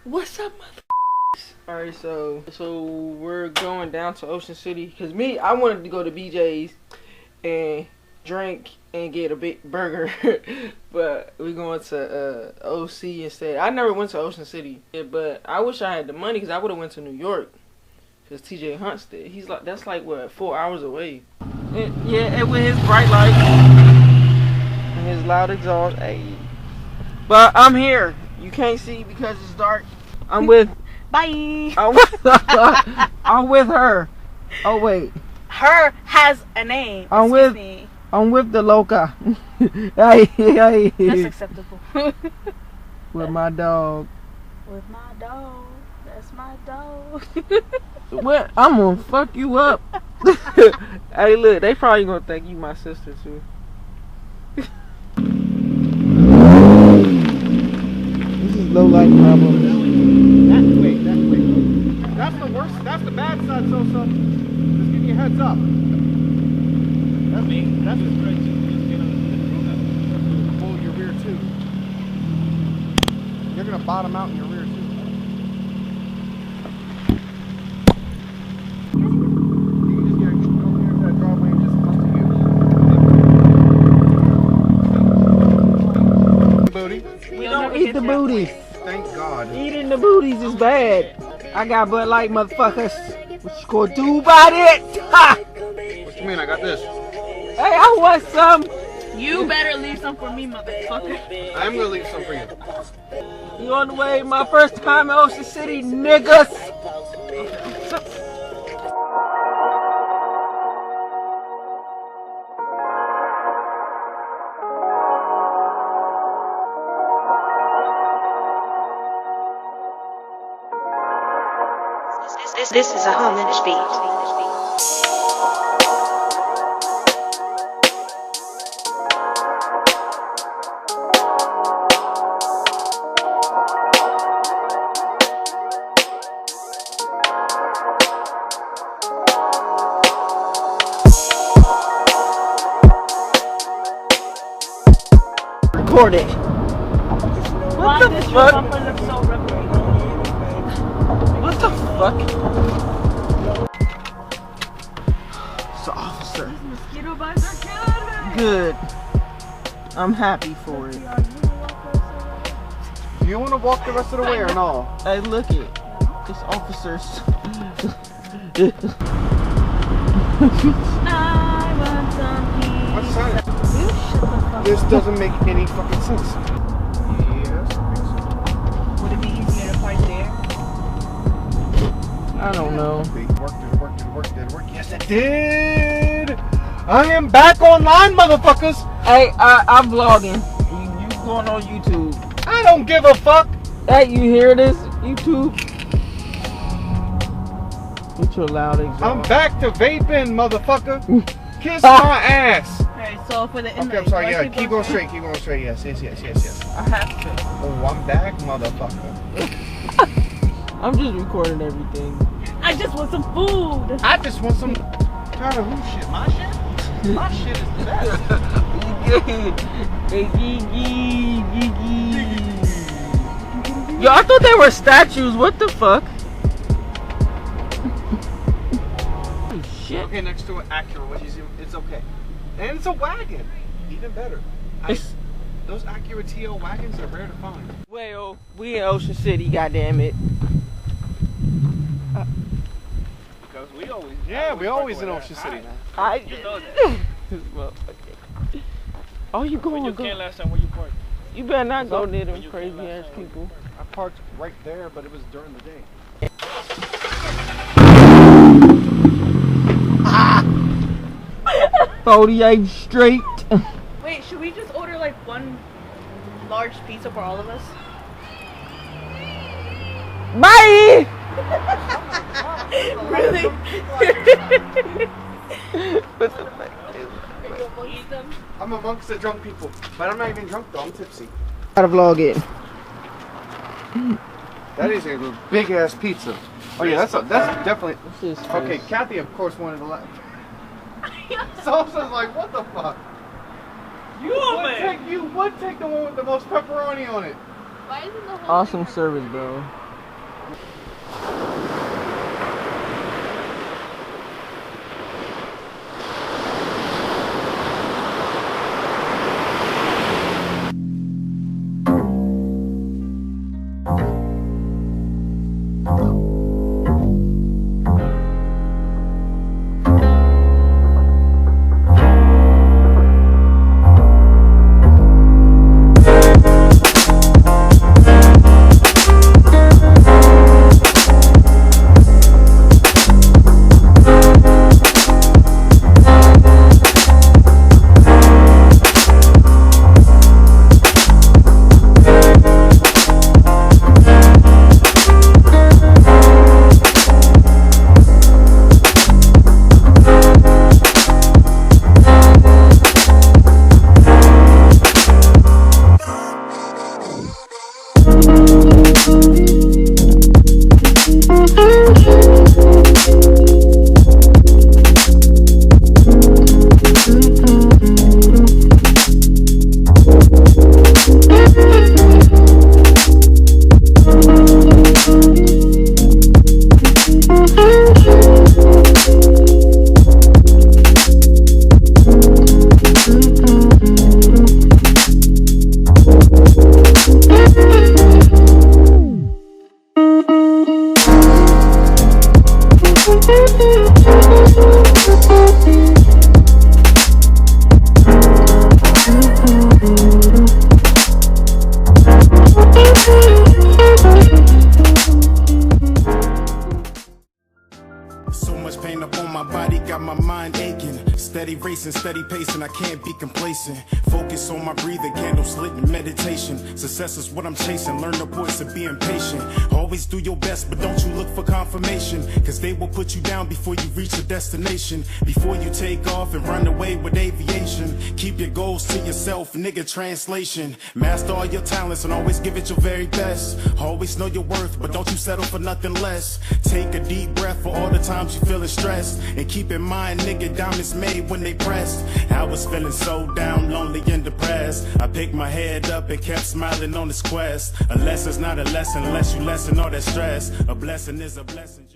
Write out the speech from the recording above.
What's up, motherfuckers? Alright, so we're going down to Ocean City. Cause I wanted to go to BJ's and drink and get a big burger. But we're going to OC instead. I never went to Ocean City. Yeah, but I wish I had the money because I would have went to New York. Cause TJ Hunt's there. He's like, that's like what, 4 hours away. And with his bright lights and his loud exhaust. Hey. But I'm here. You can't see because it's dark. I'm with. Bye. I'm with her. Oh wait. Her has a name. I'm with the loca. Hey. That's acceptable. With my dog. With my dog. That's my dog. What? I'm gonna fuck you up. Hey, look. They probably gonna think you my sister too. Low light problem. Wait. That's the worst. That's the bad side, Sosa. Just give me a heads up. That's me. That's just great. Pull your rear too. You're gonna bottom out in your rear too. You can just go here to that driveway and just come to you. Booty. We don't eat the booties. Thank God. Eating the booties is bad. I got Bud Light, motherfuckers. What you gonna do about it? Ha! What you mean? I got this. Hey, I want some. You better leave some for me, motherfucker. I'm gonna leave some for you. You on the way? My first time in Ocean City, niggas. This is a homage beat. Record it. Why What the does your fuck? bumper look so rubbery? What the fuck? So, officer. These mosquito bites are killing me. Good. I'm happy for it. Do you want to walk the rest of the way or no? Hey, look it. It's officers. I want some peace. What's that? You shut the fuck This up. doesn't make any fucking sense. Yes. Would it be easier to park there? I don't know. Did it work? Yes, it did! I am back online, motherfuckers! Hey, I'm vlogging. You going on YouTube. I don't give a fuck! Hey, you hear this? YouTube? Get your loud exhaust. I'm back to vaping, motherfucker! Kiss my ass! Alright, so for the inmate. Okay, I'm sorry, yeah, keep going straight, yes. I have to. Oh, I'm back, motherfucker. I'm just recording everything. I just want some food. I just want some... Tired of who shit? My shit? My shit is the best. Yo, I thought they were statues. What the fuck? Oh, shit. Okay, next to an Acura, which is it's okay, and it's a wagon, even better. Those Acura TL wagons are rare to find. Well, we in Ocean City, goddammit. Because we always in Ocean City. You know that. Oh, you going? You came last time where you parked. You better not go near them crazy ass people. I parked right there, but it was during the day. 48 straight. Wait, should we just order like one large pizza for all of us? Bye. Really? What the fuck? Eat them? I'm amongst the drunk people, but I'm not even drunk though. I'm tipsy. Gotta vlog it. That is a big ass pizza. Oh yeah, that's definitely. This is Okay, Kathy of course wanted to let. Sosa's like, what the fuck? You would take the one with the most pepperoni on it. Why isn't the whole awesome thing service, bro. So much pain up on my body, got my mind aching. Steady racing, steady pacing, I can't be complacent. Focus on my breathing, candle slit in meditation. Success is what I'm chasing, learn the voice of being patient. Always do your best, but don't you look for confirmation, cause they will put you down before you reach your destination. Before you take off and run away with aviation, keep your goals to yourself, nigga, translation. Master all your talents and always give it your very best. Always know your worth, but don't you settle for nothing less. Take a deep breath for all the times you feeling stressed, and keep in mind, nigga, down is made when they pressed. I was feeling so down, lonely and depressed. I picked my head up and kept smiling on this quest. A lesson's not a lesson unless you lessen all that stress. A blessing is a blessing.